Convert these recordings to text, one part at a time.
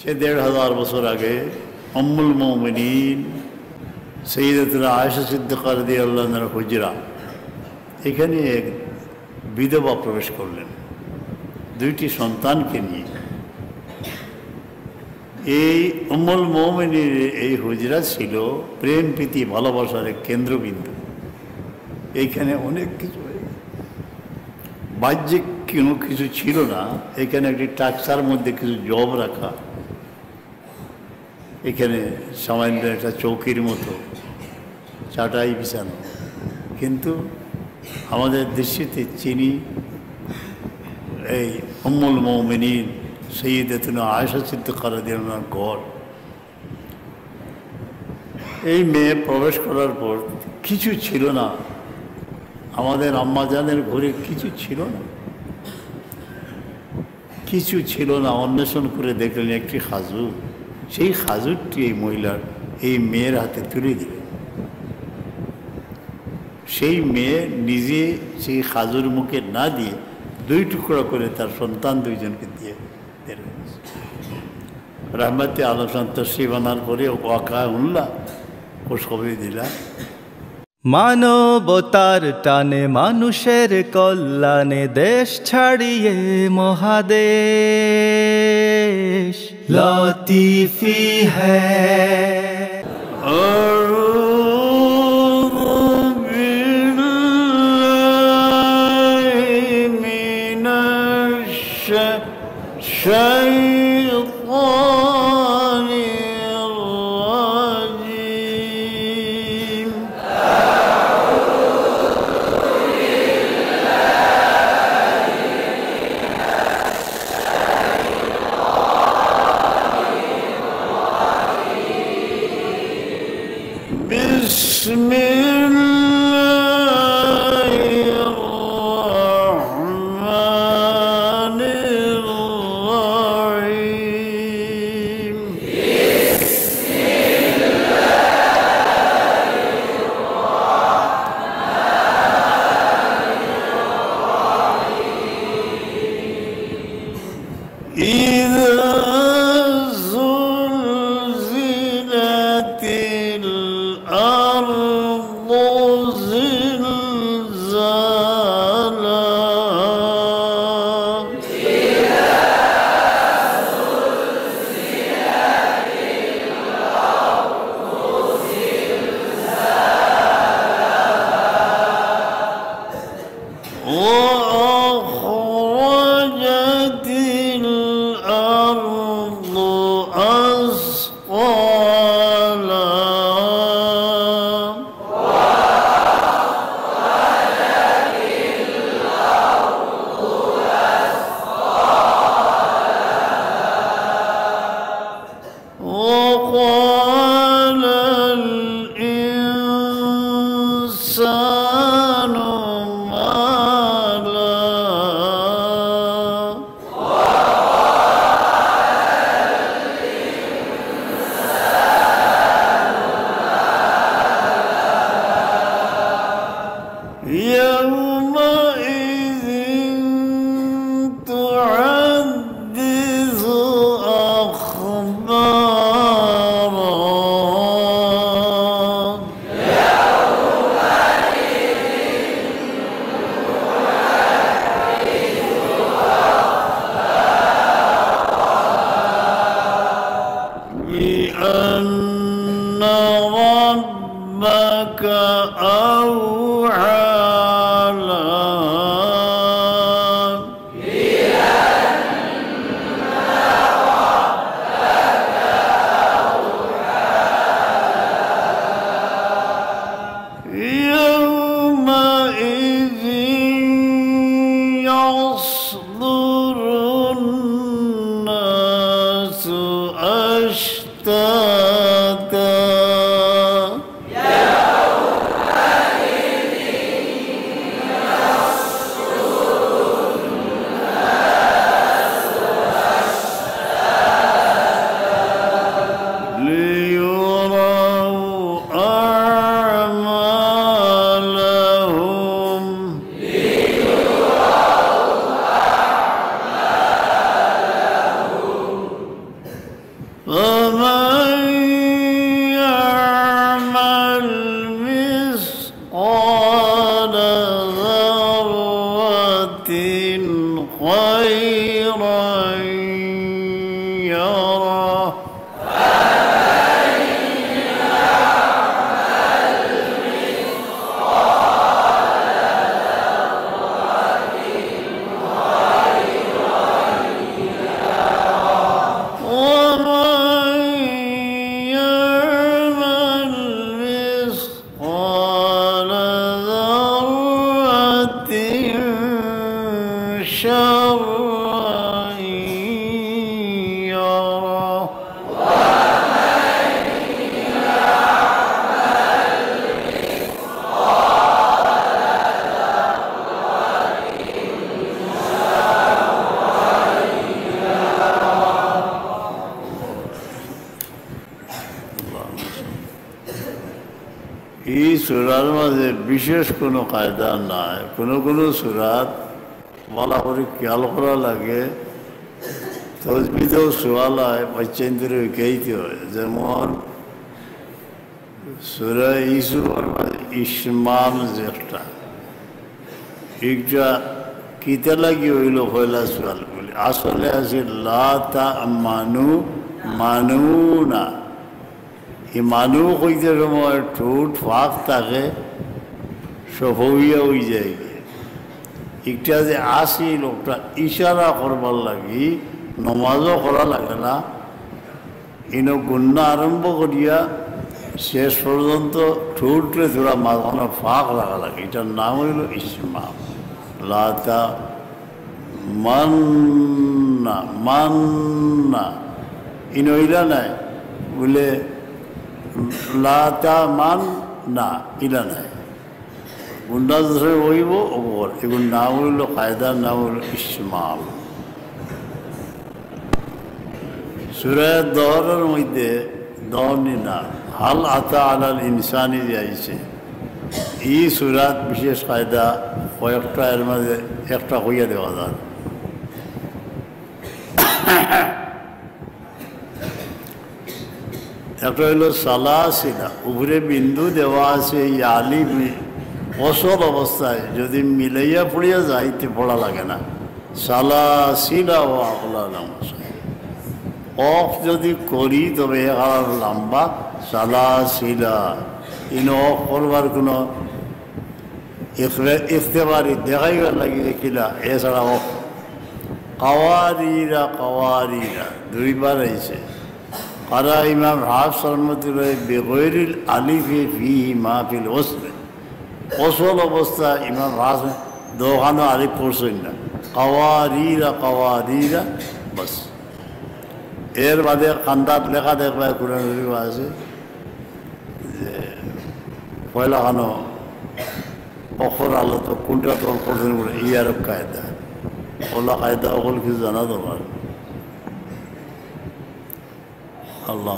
সে ১৫০০ বছর আগে উম্মুল মুমিনিন সাইয়্যিদাতুনা আয়েশা সিদ্দিকা রাদিয়াল্লাহু আনহার হুজরা, এখানে এক বিধবা প্রবেশ করলেন 2টি সন্তানকে নিয়ে। এই উম্মুল মুমিনিনের এই হুজরা ছিল প্রেম প্রীতি ভালোবাসার এক কেন্দ্রবিন্দু। এইখানে অনেক কিছু, বাহ্যিক কোনো কিছু ছিল না। এখানে একটি টাকসার মধ্যে কিছু জব রাখা, এখানে সামান্য একটা চৌকির মতো চাটাই বিছানো, কিন্তু আমাদের দৃষ্টিতে চিনি এই উম্মুল মুমিনিন সাইয়্যিদাতুনা আয়েশা সিদ্দিকা রাদিয়াল্লাহু আনহার ঘর। এই মেয়ে প্রবেশ করার পর কিছু ছিল না, আমাদের আম্মাজানের ঘরে কিছু ছিল না, কিছু ছিল না। অন্বেষণ করে দেখলেন একটি খাজুর, সেই খাজুরটি এই মহিলার, এই মেয়ের হাতে তুলে দিলেন। সেই মেয়ে নিজে সেই খাজুর মুখে না দিয়ে 2 টুকরা করে তার সন্তান 2জনকে দিয়ে রহমতে আলোচনা তশরিফ আনার পরে ওয়াকা উল্লাহ খোঁজখবরি দিলা। মানবতার টানে মানুষের কল্যাণে দেশ ছাড়িয়ে মহাদেশ লতিফি হ্যায়। ومن يعمل مثقال ذرة خيرا يره এই সূরার মাঝে বিশেষ কোনো কায়দা নাই। কোনো কোনো সূরাত বলা করে খেয়াল করা লাগে, তসবিদেও সোয়াল হয়, বাচ্চাদের গাইতে হয়। যেমন সূরা ইউসুফের মাঝে ইসমাম যেটা কিতা লাগি হইল পয়লা সোয়াল বলে, আসলে আছে লা তা'মানু মানুনা। এই মানুষ কইতে সময় ঠোঁট ফাঁক থাকে, সফইয়া হয়ে যায়। একটা যে আসি লোকটা ইশারা করবার লাগি নমাজও করা লাগে না, ইনো গুন্না আরম্ভ করিয়া শেষ পর্যন্ত ঠোঁটে থোড়া মাঝখানে ফাঁক রাখা লাগে। এটার নাম হইল ইসমাম। লা তা'মান্না মান্না ইনো ইলা নাই বলে লা তা'মান্না ইলা নাই, গুন্ডা ধরে হইব ওপর। এগুলোর নাম হইল, কায়দার নাম হইল ইসমাম। সূরা দহরের মধ্যে দহনি না হাল আতা আলাল ইনসানি যে আইছে, এই সূরাত বিশেষ কায়দা কয়েকটা, এর মাঝে একটা হইয়া দেওয়া যায়। একটা হইল সালাসিলা, উপরে বিন্দু দেওয়া আছে, এই আলিফ অসল অবস্থায় যদি মিলাইয়া পড়িয়া যাইতে পড়া লাগে না। সালাসিলা ও আকলালাম, অফ যদি করি তবে আর লম্বা সালাসিলা। ইনো অফ করবার কোনো ইফতেবারি দেখাইবার লাগিয়ে কিলা, এছাড়া অফ। কাওয়ারিরা কাওয়ারিরা দুইবার আইছে। কারা ইমাম হাফস রহমতুল্লাহ বেগৈরিল আলিফে ফিহি মাহফিল ওসলে, অসল অবস্থা ইমাম হাফস দোকানো আলিফ পড়ছেন না, কাওয়ারিরা কাওয়ারিরা বাস। এর বাদে কান্দাত লেখা দেখবা কোরআন শরীফ আছে যে পয়লা খানো অক্ষর আলো তো কোনটা তোল করছেন বলে ইয়ার কায়দা, ওলা কায়দা অকল কিছু জানা দরকার। আল্লাহ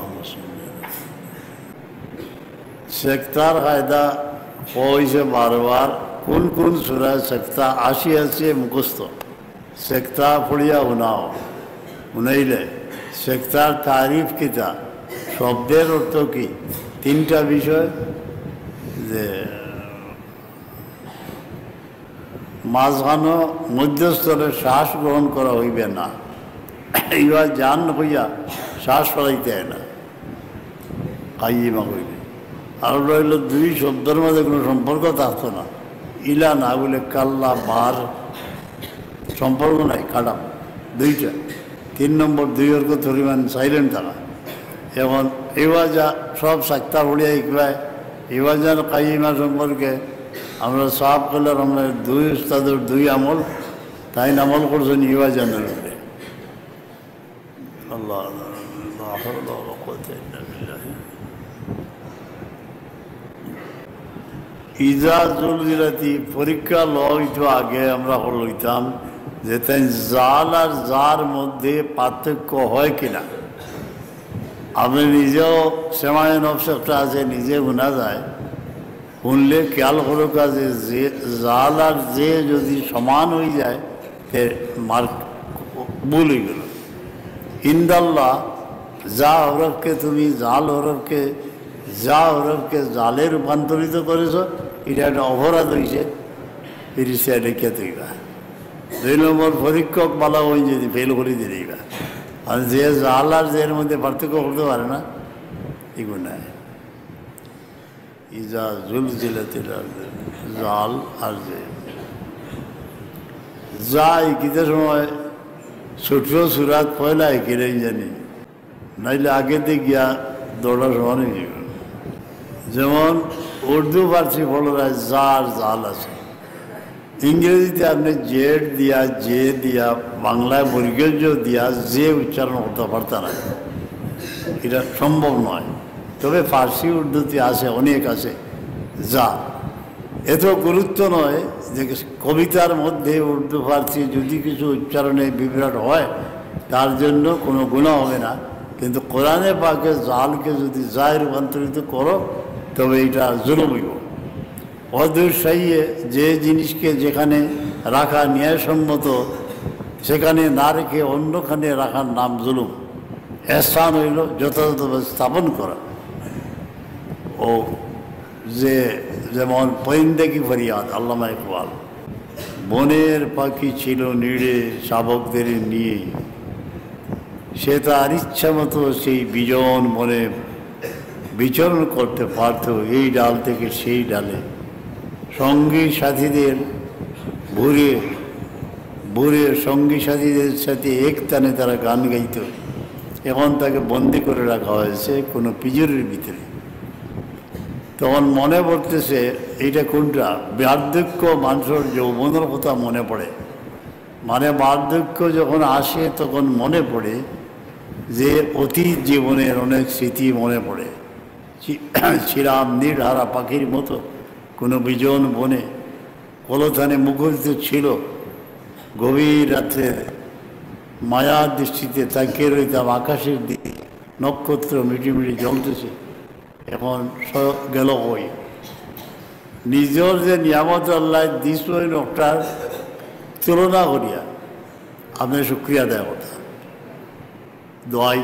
সেক্তার কায়দা কইছে বারবার, কোন কোন সূরায় সেক্তা আসি আছে মুখস্থ। সেক্তা পড়িয়া উনাও, উনাইলে সেক্তার তারিফ কিতা, শব্দের অর্থ কি, তিনটা বিষয়। যে মাঝখানো মধ্যস্থলে শ্বাস গ্রহণ করা হইবে না, এইবার জান হইয়া শ্বাস ফলাইতে হয় না, কাইমা হইবে। আর রইল দুই শব্দের মাঝে কোনো সম্পর্ক থাকতো না, ইলা না বলে কাল্লা বার সম্পর্ক নাই, কাটাম দুইটা। 3 নম্বর দুই অর্ক পরিমাণ সাইলেন্ট থাকা। এখন এবার যা সব সাক্তা পড়িয়া ইকবায়, এবার যেন কাইমা সম্পর্কে আমরা সব করলাম, আমরা দুই উস্তাদের দুই আমল, তাই আমল করছেন ইবা জানার উপরে। আল্লাহ ইজা জলজিরাতি পরীক্ষা লইতো আগে আমরা লইতাম যে তাই জাল আর জার মধ্যে পার্থক্য হয় কিনা। আপনি নিজেও সেমায় নফস একটা আছে, নিজে গুনা যায়, শুনলে খেয়াল করো কাজে যে জাল আর যে যদি সমান হয়ে যায় তে মার্ক ভুল হয়ে গেল। ইন্দাল্লাহ যা হরফকে তুমি জাল হরফকে যা হরফকে জালে রূপান্তরিত করেছ, এটা একটা অপরাধ হয়েছে, ফিরিসিয়া লিখে তুইবা। 2 নম্বর পরীক্ষক বালা ওই যদি ফেল করে দিলেইবা। আর যে জাল আর যে এর মধ্যে পার্থক্য করতে পারে না, এগুলো নাই। ইজা জুল জিলাতিল জাল আর যে যা কিতার সময় ছোট সুরাত পয়লা কিনেই জানি, নাইলে আগেতে গিয়া দৌড়া সমান হয়ে যাবে। যেমন উর্দু ফার্সি ফলরা জার জাল আছে, ইংরেজিতে আপনি জেড দিয়া জে দিয়া, বাংলায় বর্গজ দিয়া যে উচ্চারণ করতে পারত না, এটা সম্ভব নয়। তবে ফার্সি উর্দুতে আছে, অনেক আছে যা। এত গুরুত্ব নয় যে কবিতার মধ্যে উর্দু ফার্সি যদি কিছু উচ্চারণে বিভ্রাট হয় তার জন্য কোনো গুনাহ হবে না, কিন্তু কোরআনে পাকে জালকে যদি জায় রূপান্তরিত করো তবে এটা জুলুম হইব। অদূরসাইয়ে যে জিনিসকে যেখানে রাখা ন্যায়সম্মত সেখানে না রেখে অন্যখানে রাখার নাম জুলুম। এহসান হইল যথাযথভাবে স্থাপন করা। ও যে যেমন পয়েন্দেকি ফরিয়াদ, আল্লামা ইকবাল, বনের পাখি ছিল নিড়ে শাবকদের নিয়ে, সে তার ইচ্ছা মতো সেই বিজন বনে বিচরণ করতে পারত, এই ডাল থেকে সেই ডালে। সঙ্গী সাথীদের ভুরে ভুরে সঙ্গী সাথীদের সাথে এক টানে তারা গান গাইত। এখন তাকে বন্দি করে রাখা হয়েছে কোনো পিঞ্জরের ভিতরে। তখন মনে পড়তেছে এইটা কোনটা, বার্ধক্য মানুষের যৌবনের কথা মনে পড়ে। মানে বার্ধক্য যখন আসে তখন মনে পড়ে যে অতীত জীবনের অনেক স্মৃতি মনে পড়ে। ছিলাম নির্হারা পাখির মতো কোনো বিজন বনে, কলথানে মুখরিত ছিল, গভীর রাত্রে মায়ার দৃষ্টিতে তাকিয়ে রইতাম আকাশের দিকে, নক্ষত্র মিটিমিটি জ্বলতেছে। এখন গেল ওই নিজের যে নিয়ামত আল্লাহ দিস ওই লোকটার তুলনা করিয়া আপনি শুক্রিয়া দেওয়া কথা। দোয়াই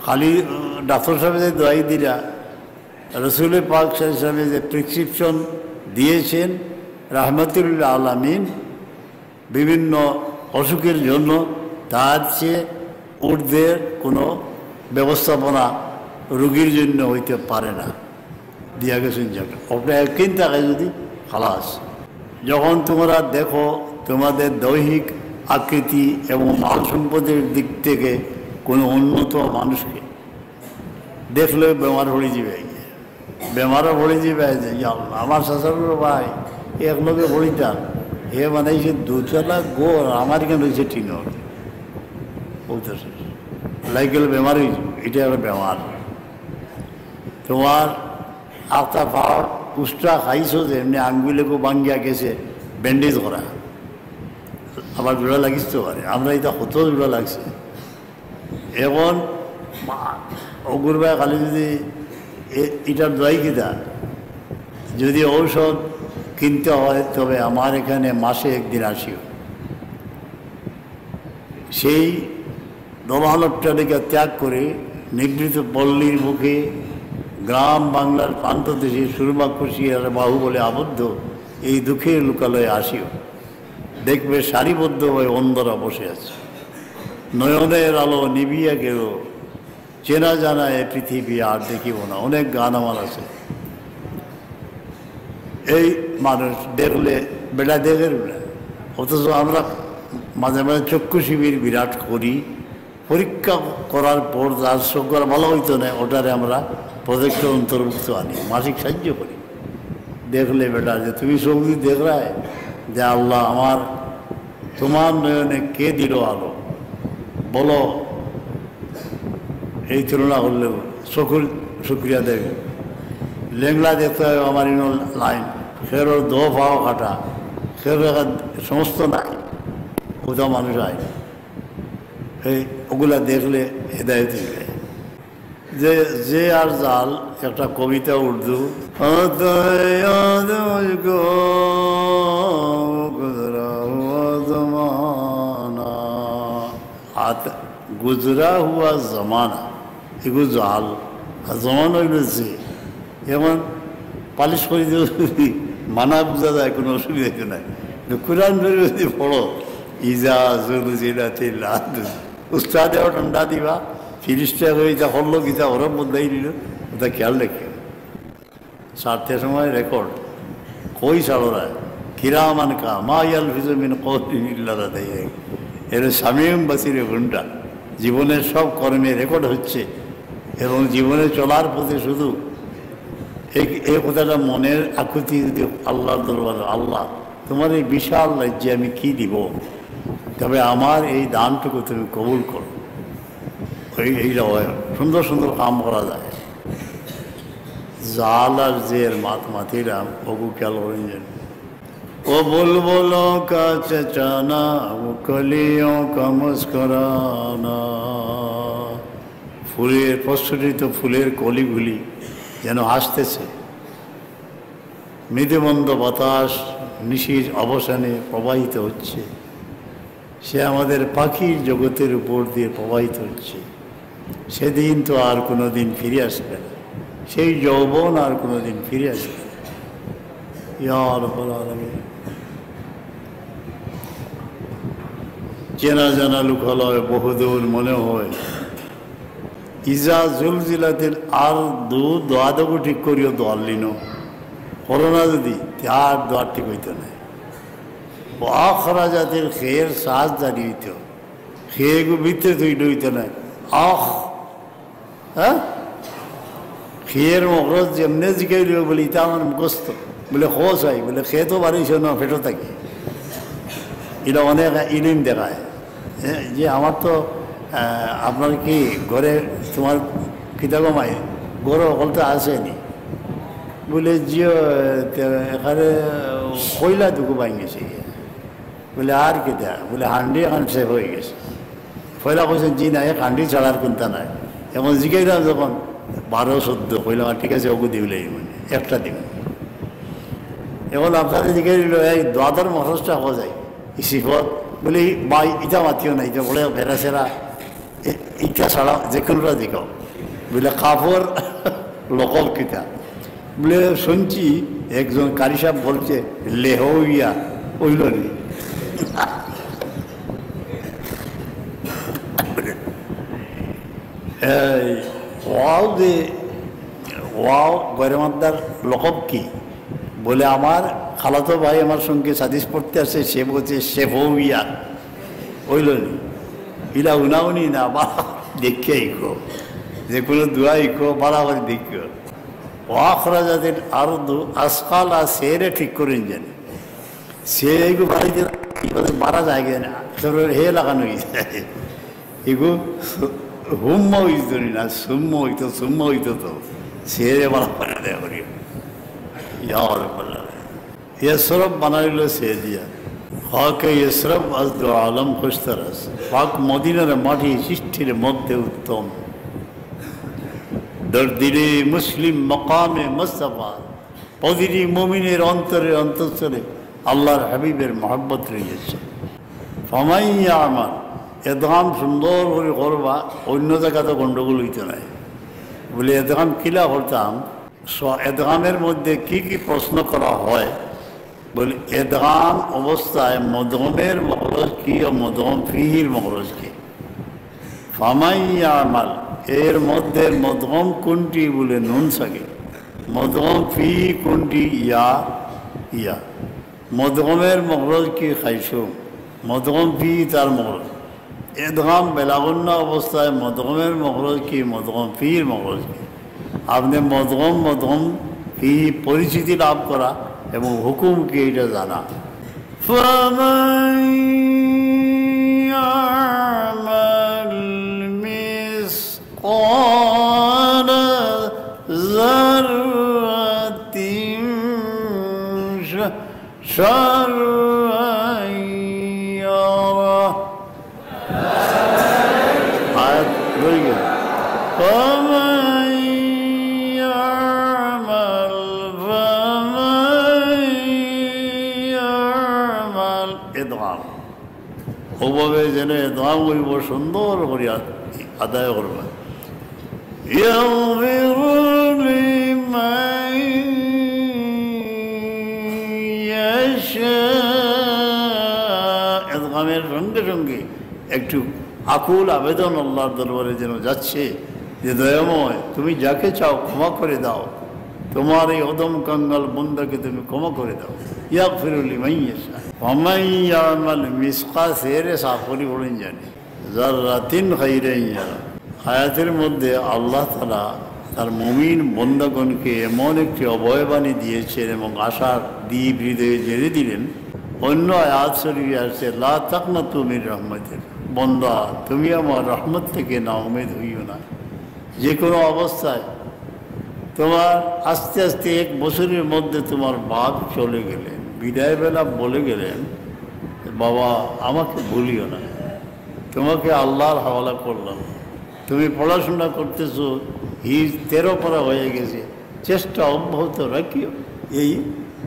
খালি ডাক্তার সাহেব যে দোয়াই দিলা, রসুল পাক সাহেব যে প্রেসক্রিপশন দিয়েছেন রাহমাতুল আলামিন বিভিন্ন অসুখের জন্য, তার চেয়ে ঊর্ধ্বের কোনো ব্যবস্থাপনা রোগীর জন্য হইতে পারে না। দিয়া গেছেন যাকে ওটা একদিন থাকে যদি খালাস। যখন তোমরা দেখো তোমাদের দৈহিক আকৃতি এবং মাল সম্পদের দিক থেকে কোনো উন্নত মানুষকে দেখলে বেমার পড়ে যাবে, বেমারও পড়ে যাবে। যে আমার শাশুড় ভাই এক লোকে পড়িতাম, হে বানাইছে 2 তলা গোড়, আমার কেন রয়েছে টিনর বলতেছে, লাইকেল বেমার হয়েছে। এটা একটা বেমার। তোমার আত্মা পাওয়ার উষ্টা খাইছো যে এমনি আঙ্গুলেকে ভাঙ্গিয়া গেছে, ব্যান্ডেজ করা, আবার জোড়া লাগিতে পারে। আমরা এটা কত জোড়া লাগছে। এখন অগুর ভাই খালি যদি এটার দোয়াই কিতা যদি ঔষধ কিনতে হয় তবে আমার এখানে মাসে একদিন আসিও। সেই দমালপটালিকা ত্যাগ করে নিভৃত পল্লীর মুখে গ্রাম বাংলার প্রান্ত দেশে সুরমা কুশিয়ার বাহু বলে আবদ্ধ এই দুঃখের লোকালয়ে আসিও। দেখবে সারিবদ্ধ হয়ে অন্ধরা বসে আছে, নয়নের আলো নিবিয়া গেল, চেনা জানা এ পৃথিবী আর দেখিব না। অনেক গান আমার আছে। এই মানুষ দেখলে বেটা দেখে না, অথচ আমরা মাঝে মাঝে চক্ষু শিবির বিরাট করি। পরীক্ষা করার পর যার চোখ ভালো হইতো না, ওটারে আমরা প্রজেক্টের অন্তর্ভুক্ত আনি, মাসিক সাহায্য করি। দেখলে বেটা যে তুমি চোখ দিয়ে দেখ রায় যে আল্লাহ আমার তোমার নয়নে কে দিল আলো, বলো। এই তুলনা করলেও চকুর শুক্রিয়া দেবে। লেংলা দেখতে হবে আমার ইনো লাইন, ফেরো দো পাও কাটা, ফেরো সমস্ত নাই, কোথাও মানুষ আয়। এই ওগুলা দেখলে হেদায়ত হয়ে যে যে আর জাল একটা কবিতা উর্দু, হাত গুজরা হুয়া জমানা, এগুলো জাল। আর জমান হইল যে যেমন পালিশ করে দিয়ে মানা বোঝা যায়, কোনো অসুবিধা নাই। কোরআন শরীফ যদি পড়ো, ইজা জুলজিলাতিল আরদ, উস্তাদ ঠান্ডা দিবা ফিরিস্টা হয়ে যা হলো গীতা ওরম বদলাই দিল, ওটা খেয়াল রেখে সারতে সময় রেকর্ড কই সাড়া কিরামান কা মা ইয়ালফিজু মিন কওলিন ইল্লা লাদাইহি, এর শামীম বাসিরে ঘন্টা জীবনের সব কর্মে রেকর্ড হচ্ছে। এবং জীবনে চলার পথে শুধু এই কথাটা মনের আকুতি যদি আল্লাহর দরবারে, আল্লাহ তোমার এই বিশাল রাজ্যে আমি কি দিব, তবে আমার এই দানটুকু তুমি কবুল করো। এইটা সুন্দর সুন্দর কাম করা যায়। জাল আর জের মাতিরাম ওগু খেয়াল করেন যেন। ও বুলবুলোं का चचाना, वो कलियों का मुस्कुराना, ফুলের প্রস্ফুটিত ফুলের কলিগুলি যেন হাসতেছে। মৃদুমন্দ বাতাস নিশির অবসানে প্রবাহিত হচ্ছে, সে আমাদের পাখির জগতের উপর দিয়ে প্রবাহিত হচ্ছে। সেদিন তো আর কোনো দিন ফিরে আসবে না, সেই যৌবন আর কোনো দিন ফিরে আসবে না। ইয়া রাব্বুল আলামিন, চেনা জানা লোকালয় বহুদূর মনে হয়। ইজা জুলজিলাতিল আরদু, দোয়াদগু ঠিক করিও দোয়াল্লিন করোনা যদি তার দোয়ার ঠিক হইতো না। ও আখরাজাতিল খেয়ের শ্বাস জারি হইত, খেয়েগু ভিতরে তৈরি হইতো না। আখ হ্যাঁ, খেয়ের মগরজ যেমনে জিগাইল বলে ইটা আমার মুখস্থ, বলে খোঁজ হয়, বলে খেয়ে তো বাড়িছ না ফেটো থাকি। এটা অনেক ইলিম দেখায় যে আমার তো আপনার কি ঘরে তোমার কিতাব মাই গরু অকলতে আসেনি, বলে জিও এখানে কয়লা দুকু পাই গেছে, বলে আর কিতা, বলে হান্ডি এখন সেভ হয়ে গেছে। পয়লা বলছেন জি না, এক হান্ডি ছাড়ার কোনটা নাই। এখন জিগাইলাম যখন 12-14, কইলাম ঠিক আছে ওগু দিবলে মানে একটা দিবেন। এখন আপনাদের জিগাই দিল এই দ্বাদর মহরজটা হওয়া যায় ইসিফত, বলে বা ইটা মাতিও না, এটা বলে ভেড়া সেরা ইটা ছাড়া যে কোনোটা দেখাও, বলে কাপড় লোকল কিতা, বলে শুনছি একজন কারি সাহেব বলছে লেহ ইয়া ওইল নি। ওয়াও যে ওয়াও গরেমাদ্দার লকব কি, বলে আমার খালাতো ভাই আমার সঙ্গে সাদিস পড়তে আসে, সে বলছে শেফিয়া ওইল নি। ইলা উনাউনি না বাড়া দেখে ইকো, যে কোনো দোয়া ইকো বাড়াবাড়ি দেখো। ওয়াখরাজাতিল আরদু আসকালা, সেরে ঠিক করেন জানি সে এগু বাড়িতে বাড়া যায় না, হে লাগানো যায় এগু হুম্ম হইত না, সুম্ম হইতো, সুম্ম হইতো তো সেরে বাড়া দেয়া করি। ইয়সরফ বানাইল সে দিয়া হকে ইয়সরফ আজ দো আলম খুশতরস, পাক মদিনার মাটি সৃষ্টির মধ্যে উত্তম। দরদিলে মুসলিম মকামে মুস্তাফা, প্রতিটি মুমিনের অন্তরে অন্তঃস্থলে আল্লাহর হাবিবের মহব্বত রয়েছে। ফামাইয়া আমার এদগাম সুন্দর করে করবা, অন্য জায়গাতে গণ্ডগোল হইতে নাই। বলে এদগাম কিলা করতাম, এদগামের মধ্যে কি কি প্রশ্ন করা হয়, বলে এদগাম অবস্থায় মদগমের মখরজ কি ও মদগম ফিহির মখরজ কি। ফামাইয়া আমাল, এর মধ্যে মদগম কোনটি, বলে নুন সাকে। মদগম ফি কোনটি, ইয়া ইয়া। মদগমের মখরজ কি, খাইসুম। মদগম ফি তার মখরজ। এদগাম বেলাগন্না অবস্থায় মদগমের মখরজ কি, মদগম ফির মখরজ কি। আপনি মদগম মদগম ফি পরিচিতি লাভ করা এবং হুকুম কি এটা জানা। قال ذرة شرا يره آيات بلغة فمن يعمل إدغام ওভাবে যেন দাম হইব সুন্দর করে আদায় করবে। এদগামের সঙ্গে সঙ্গে একটু আকুল আবেদন আল্লাহর দরবারে যেন যাচ্ছে যে দয়াময় তুমি যাকে চাও ক্ষমা করে দাও, তোমার এই অদম কাঙ্গাল বন্দাকে তুমি ক্ষমা করে দাও। ইয়াগফিরু লিমান ইয়াশা ওয়া মান ইয়ামাল মিসকাল সেরে সাফরি বলেন জানি যাররাতিন খাইরান ইয়ারা। আয়াতের মধ্যে আল্লাহ তাআলা তার মুমিন বন্দাগণকে এমন একটি অভয়বাণী দিয়েছেন এবং আশার দ্বীপ হৃদয়ে জেলে দিলেন। অন্য আয়াত শরীফে আসছে লা তাকনাতু মির রাহমাতিল্লাহ, বন্দা তুমি আমার রহমত থেকে নাউমেদ হইও না। যে কোনো অবস্থায় তোমার আস্তে আস্তে 1 বছরের মধ্যে তোমার বাপ চলে গেলেন, বিদায়বেলা বলে গেলেন বাবা আমাকে ভুলিও না, তোমাকে আল্লাহর হাওয়ালা করলাম। তুমি পড়াশোনা করতেছো, হিজ 13 পড়া হয়ে গেছে, চেষ্টা অব্যাহত রাখিও। এই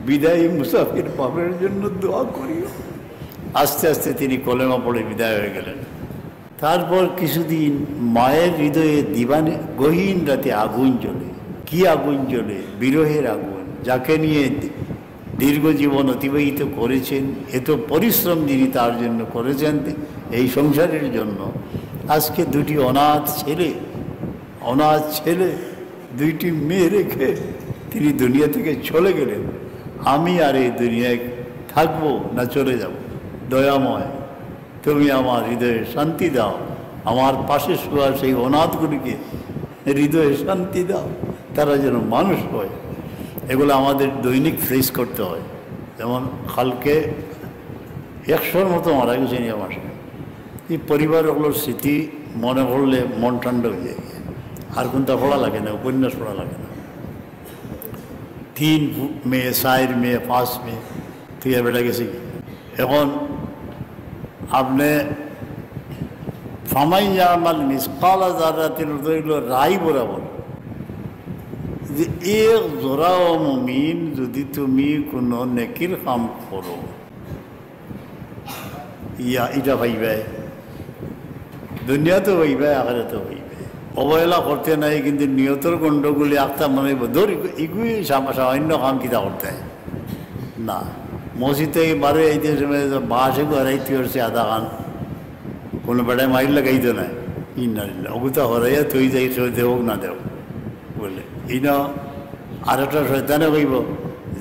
বিদায়ী মুসাফির বাপের জন্য দোয়া করিও। আস্তে আস্তে তিনি কলেমা পড়ে বিদায় হয়ে গেলেন। তারপর কিছুদিন মায়ের হৃদয়ে দিবানে গহীন রাতে আগুন জ্বলে। কি আগুন জ্বলে? বিরহের আগুন। যাকে নিয়ে দীর্ঘ জীবন অতিবাহিত করেছেন, এত পরিশ্রম যিনি তার জন্য করেছেন এই সংসারের জন্য, আজকে 2টি অনাথ ছেলে 2টি মেয়ে রেখে তিনি দুনিয়া থেকে চলে গেলেন। আমি আর এই দুনিয়ায় থাকবো না চলে যাব? দয়াময় তুমি আমার হৃদয়ে শান্তি দাও, আমার পাশে শোয়া সেই অনাথগুলিকে হৃদয়ে শান্তি দাও, তারা যেন মানুষ হয়। এগুলো আমাদের দৈনিক ফেস করতে হয়। যেমন কালকে 100-র মতো মারা গেছেন আমার। এই পরিবারগুলোর স্মৃতি মনে করলে মন ঠান্ডা হয়ে যায়। আর কোনটা পড়া লাগে না, উপন্যাস পড়া লাগে না। 3 মেয়ে, 4 মেয়ে, 5 মেয়ে তুই বেটা গেছি। এখন আপনি ফামাইয়া আমাল মিসকাল যারাতিন হইল রায় বরাবর যে 1 জোড়া ও মুমিন যদি তুমি কোনো নেকির কাম করো, এটা ভাইবে, দুনিয়াতে হইবে, আখিরাতে হইবে। অবহেলা করতে নাই, কিন্তু নিয়তর গণ্ডগুলি আখতা মনে ধর এগুলি সামান্য কাম কিতা করতে হয় না। মসজিদে বারে এইতে সময় বাসে হরাইতে হচ্ছে আধা খান, কোনো বেড়ায় মাইল লাগাইতো না। ইন্নালিল্লাহ ওগুতা হরাইয়া থই যাই দেওক না দেও বলে ইনা। আর একটা শয়তানে কইব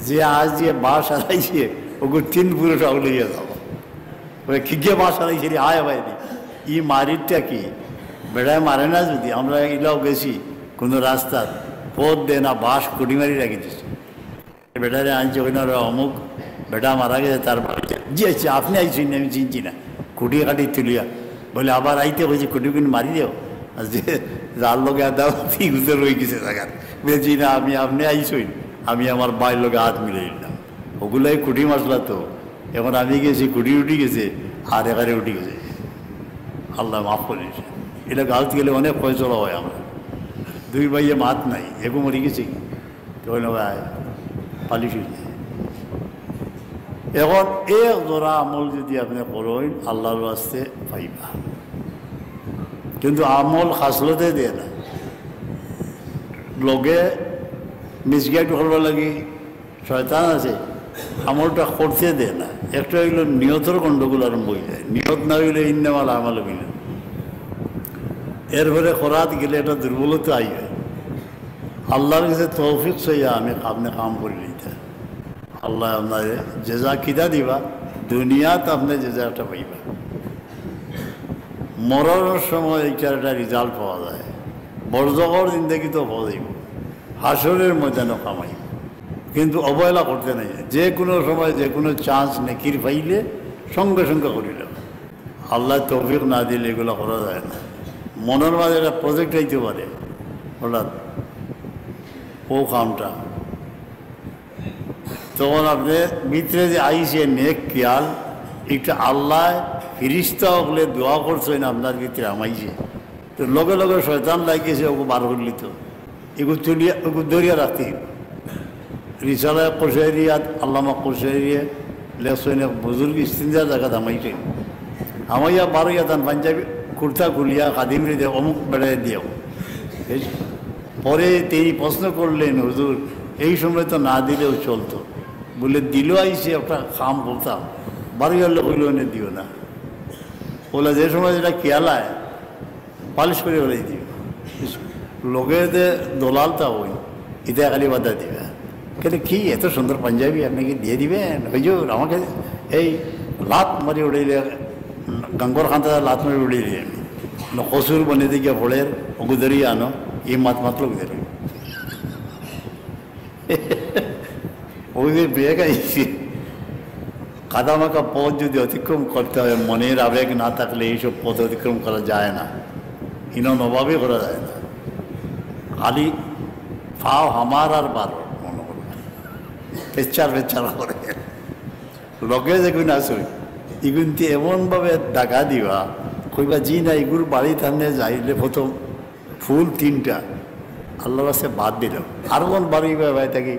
যে আজ যে বাস হারাইছে ওগুলো 3 পুরুষ আউলিয়া যাব ওই খিগে বাস হারাইছে আয় ভাইনি। ই মারিরটা কি বেড়ায় মারে না? যদি আমরা ইলাও গেছি কোনো রাস্তার পথ দেয় না, বাস কুড়ি মারি রাখি দিচ্ছে, বেটারে আনছে ওই না অমুক বেটা মারা গেছে, তার বাড়িতে জি আছে আপনি আইসেন আমি চিনছি না, কুটিয়ে কাটি তুলিয়া বলে আবার আইতে হয়েছে কুটি কুটি মারি দেও। আর যে যার লোকে দাও ঠিক রয়ে গেছে জায়গার বেছি না, আপনি আইসই, আমি আমার বাইর লোকে হাত মিলে নিলাম। ওগুলাই কুটি মাসলা তো। এখন আমি গেছি কুটি উঠি গেছে আর এখানে উঠি গেছে, আল্লাহ মাফ করেছে। এটা গালতে গেলে অনেক ফয়সলা হয়। আমরা 2 ভাইয়ে মাত নাই, এগো মরি গেছি কই না ভাই পালিশ হয়ে যায়। এখন 1 জোড়া আমল যদি আপনি করেন আল্লাহর বাস্তে পাইবা, কিন্তু আমল খাসলতে দেয় না। লগে মিসগাইড করবার লাগি শয়তান আছে, আমলটা করতে দেয় না। একটা হইল নিয়তর গণ্ডগোল আরম্ভ হয়ে যায়। নিয়ত না হইলে ইন্নামাল আমাল হইল, এরপরে করাত গেলে একটা দুর্বলতা আইবে। আল্লাহর কাছে তৌফিক চাইয়া আপনি কাম করে নিতে, আল্লাহ আপনার জেজা কিতা দিবা, দুনিয়াত আপনি জেজাটা পাইবা। মরণের সময় এইটার একটা রেজাল্ট পাওয়া যায়। বর্জকর জিন্দগি তো পাওয়া যাইব, হাসরের ময়দানও কামাই। কিন্তু অবহেলা করতে নাই, যে কোনো সময় যে কোনো চান্স নেকির পাইলে সঙ্গে সঙ্গে করিল। আল্লাহ তৌফিক না দিলে এগুলো করা যায় না। মনের মাঝে একটা প্রজেক্ট আইতে পারে হঠাৎ ও কামটা, তখন আপনি ভিতরে যে আইসে নেক খেয়াল একটা আল্লাহ ফিরিস্তা হলে দোয়া করছেন আপনার ভিতরে আমাইছে, তো লগে লগে শয়তান লাগিয়েছে ওকে বার করলি, তো এগুলো তুলিয়া ওগুলো দরিয়া রাখতে রিসালায় কোশাইরিয়াত আল্লামা কোশাইরিয়া লেখছেন বুজুর্গ ইস্তিনজার জায়গা থামাইছেন। আমাইয়া বারোইয়া তান পাঞ্জাবি কুর্তা খুলিয়া খাদিমরে দিয়ে অমুক বেড়ায় দিও। পরে তিনি প্রশ্ন করলেন, হুজুর এই সময় তো না দিলেও চলতো, বলে দিল আইসে একটা খাম করতাম, বারোইয়ার লোক হইল এনে দিও না, বলে যে সময় যেটা খেয়ালায় পালিশ করে বলে দিও, লোকে যে দোলালটা হই এটা খালি বাধা দিবে। কেন কি এত সুন্দর পাঞ্জাবি আপনি কি দিয়ে দিবেন হুজুর? আমাকে এই লাত মারি উড়াইলে গঙ্গর খান্তা লাত মারি উড়িয়ে দিলেন, কসুর বনে দিকে ফোড়ের অগুদরি আনো এই মাতলক ধরে ওই যে বেগ আইছি। কাদামাকা পথ যদি অতিক্রম করতে হয়, মনের আবেগ না থাকলে এইসব পথ অতিক্রম করা যায় না, অভাবে করা যায় না। খালি ফাও আমার আর বারো মনে করবে পেচ্ছার করে লগে যেগুন আসুই এগুনটি এমনভাবে ডাকা দিবা, কইবা জি না এগুর বাড়ি থামনে যাইলে প্রথম ফুল 3টা আল্লাহর কাছে বাদ দিল, আর কোন বাড়ি ভাই থাকি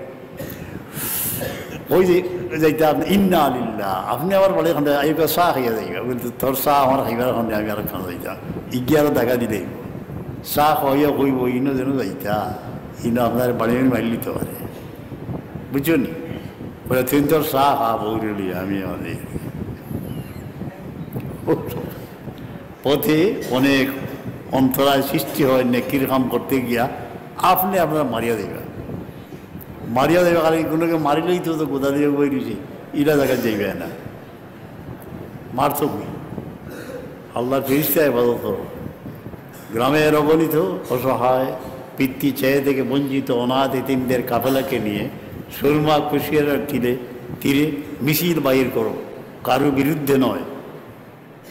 ওই যে যাইতে আপনি ইন্না আলিল্লাহ আপনি আমার বাড়ি খান এইবার চাহ খাইয়া যাইবা, বলতে তোর চাহ আমার খাইবার খানে আমি আর খান যাইতাম ইগিয়ে আরো দেখা দিলে চাহ খাইয়া কইব ইনো যেন যাইতা, ইনো আপনার বাড়ি মারি দিতে পারে, বুঝছো নি? বলে তুই তোর চাহ খা বৌলি আমি আমাদের পথে অনেক অন্তরায় সৃষ্টি হয়, নেকির কাম করতে গিয়া আপনি আপনার মারিয়া দেবে খালি কোনোকে মারিলেই তো কোথা দিয়ে বই দিয়েছি ইরা জায়গা যাইবে না, মারত কি আল্লাহর ফিরিস্তায় ইবাদত করো। গ্রামের অগণিত অসহায় পিতৃ চেয়ে থেকে বঞ্চিত অনাথ এতিমদের কাফেলাকে নিয়ে সুরমা কুশিয়ার তীরে মিছিল বাহির করো, কারো বিরুদ্ধে নয়,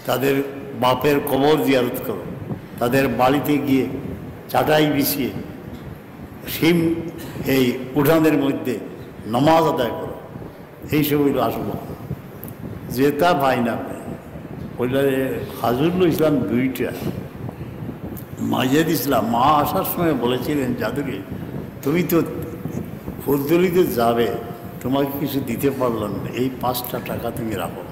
তাদের বাপের কবর জিয়ারত করো, তাদের বাড়িতে গিয়ে চাটাই বিছিয়ে সিম এই উঠানের মধ্যে নামাজ আদায় করো, এইসব হইল আসব যেটা ভাই না বললে হাজুরুল ইসলাম 2টা মাজিদ ইসলাম মা আসার সময় বলেছিলেন জাদুকে তুমি তো ফুলতলিতে যাবে, তোমাকে কিছু দিতে পারলাম না, এই 5টা টাকা তুমি রাখো,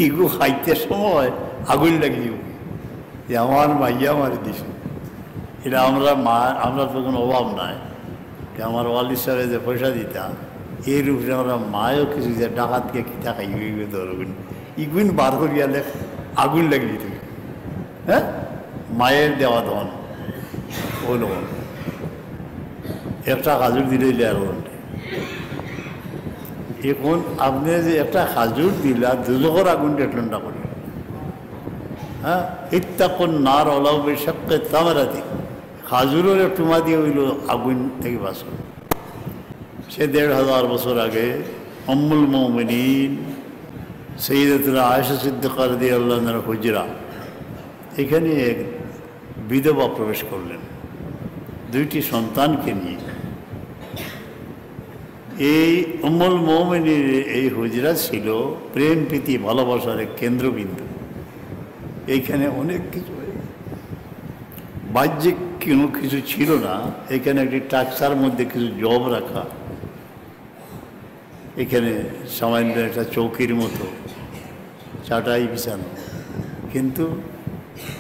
এইগুলো খাইতে সময় আগুন লাগিয়ে যে আমার মাইয়া আমার দিস। এটা আমরা তো কোনো অভাব নাই, আমার ওয়ালিদ সাহেব যে পয়সা দিতাম এর উপরে আমরা মায়ও কিছু যে ডাকাতকে কিতা খাইবে ধরবেন ইগুন বার করিয়ালে আগুন লাগিয়ে দিত, হ্যাঁ মায়ের দেওয়া ধন হল একটা খাজুর দিলে আর এখন আপনি যে একটা খাজুর দিলা দুজোর আগুন ঠান্ডা করি, হ্যাঁ ইত্তাকুন নার ওলাউ বিশাক্কি তামরাতি, খাজুরের টুমা দিয়ে হইল আগুন থেকে বাঁচল। সে 1500 বছর আগে উম্মুল মুমিনিন সাইয়্যিদাতুনা আয়েশা সিদ্দিকা রাদিয়াল্লাহু আনহার হুজরা, এখানে এক বিধবা প্রবেশ করলেন 2টি সন্তানকে নিয়ে। এই উম্মুল মুমিনিনের এই হুজরা ছিল প্রেম প্রীতি ভালোবাসার এক কেন্দ্রবিন্দু। এইখানে অনেক কিছু বাহ্যিক কোনো কিছু ছিল না, এখানে একটি টাকসার মধ্যে কিছু জব রাখা, এখানে সামান্য একটা চৌকির মতো চাটাই বিছানো, কিন্তু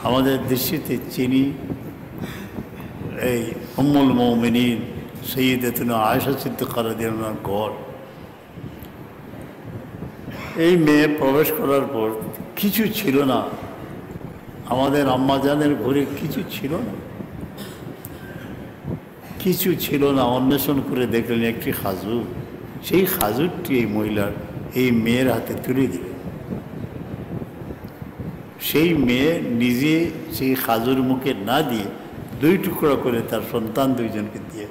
আমাদের দৃষ্টিতে চিনি এই উম্মুল মুমিনিন সাইয়্যিদাতুনা আয়েশা সিদ্দিকা রাদিয়াল্লাহু আনহার ঘর। এই মেয়ে প্রবেশ করার পর কিছু ছিল না, আমাদের আম্মাজানের ঘরে কিছু ছিল না, কিছু ছিল না। অন্বেষণ করে দেখলেন একটি খাজুর, সেই খাজুরটি এই মহিলার এই মেয়ের হাতে তুলে দিল। সেই মেয়ে নিজে সেই খাজুর মুখে না দিয়ে 2 টুকরা করে তার সন্তান 2জনকে দিয়ে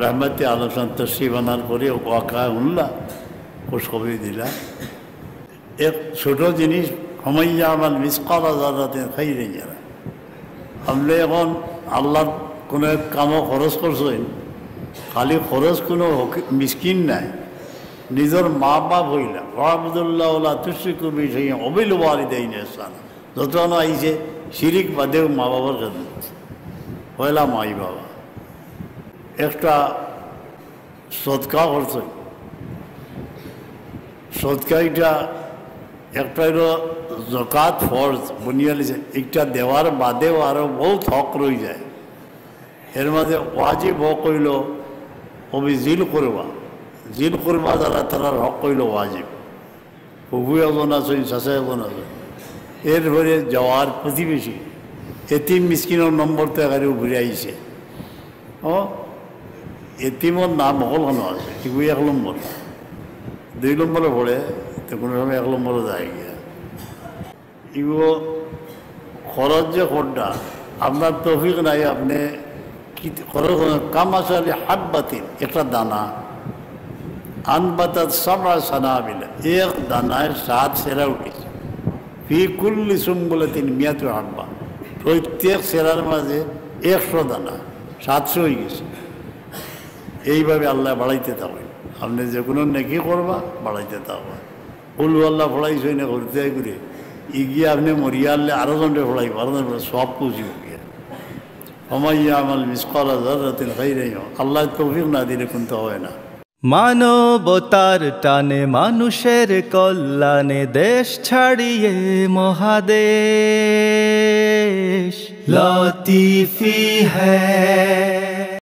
রহমতে আলম তশরিফ আনার পরে ওয়াকা উল্লাহ খোঁজখবরি দিলা। এক ছোট জিনিস হামাইয়া আমার মিসকাল আজারাতে খাই রে যারা আপনি এখন আল্লাহর কোনো এক কামও খরচ করছেন, খালি খরচ কোনো মিসকিন নাই, নিজের মা বাপ হইলা ওয়াবুদুল্লাহ তুশরিকু বিহি শাইআন ওয়াবিল ওয়ালিদাইনি ইহসানা, যত আইছে শিরিক বাদেও মা বাবার খেদমত পয়লা মাই বাবা। একটা সদকা করছে, সদকাইটা একটা হলো জকাত ফরজ বুনিয়ালিছে, একটা দেওয়ার বাদেও আরও বহুত হক রয়ে যায়। এর মাঝে ওয়াজিব হক হইল কবি জিল করবা যারা তারা হক হইল ওয়াজিব। প্রভু এজন আছেন, শাসা এজন আছে। এরপরে যাওয়ার প্রতিবেশী এতিম মিসকিনের নম্বর তো এগারেও ঘুরে আইছে। এতিমর নাম সকলখানো আছে, এগুলো 1 নম্বর। 2 নম্বরে পড়ে তো কোনো সময় 1 নম্বরে যায় গিয়া। এগুলো খরচ যে খরটা আপনার তৌফিক নাই, আপনি কি খরচ কামাশালি হাব্বাতিন, একটা দানা আনবাতাত সাবআ সানাবিল, এক দানায় 7 সেরা উঠেছে। ফি কুল্লি সুম্বুলাতিন মিয়াতু হাব্বা, প্রত্যেক সেরার মাঝে 100 দানা, 700 হয়ে গেছে। এইভাবে আল্লাহ বাড়াইতে থাকবে। আপনি যে কোনো নেকি করবা বাড়াইতে থাকবা। উলু আল্লাহ ফড়াইছই না করতে ঘুরে গিয়ে আপনি মরিয়া আনলে আরো জনকে ফড়াইব, আরো জন সব পুষিব গিয়ে। আমাইয়া আমাল মিসকাল যাররাতিন খাইরাই, আল্লাহ তৌফিক না দিলে কিন্তু হয় না। মানবতার টানে মানুষের কল্যাণে দেশ ছাড়িয়ে মহাদেশ লতিফি হ্যায়।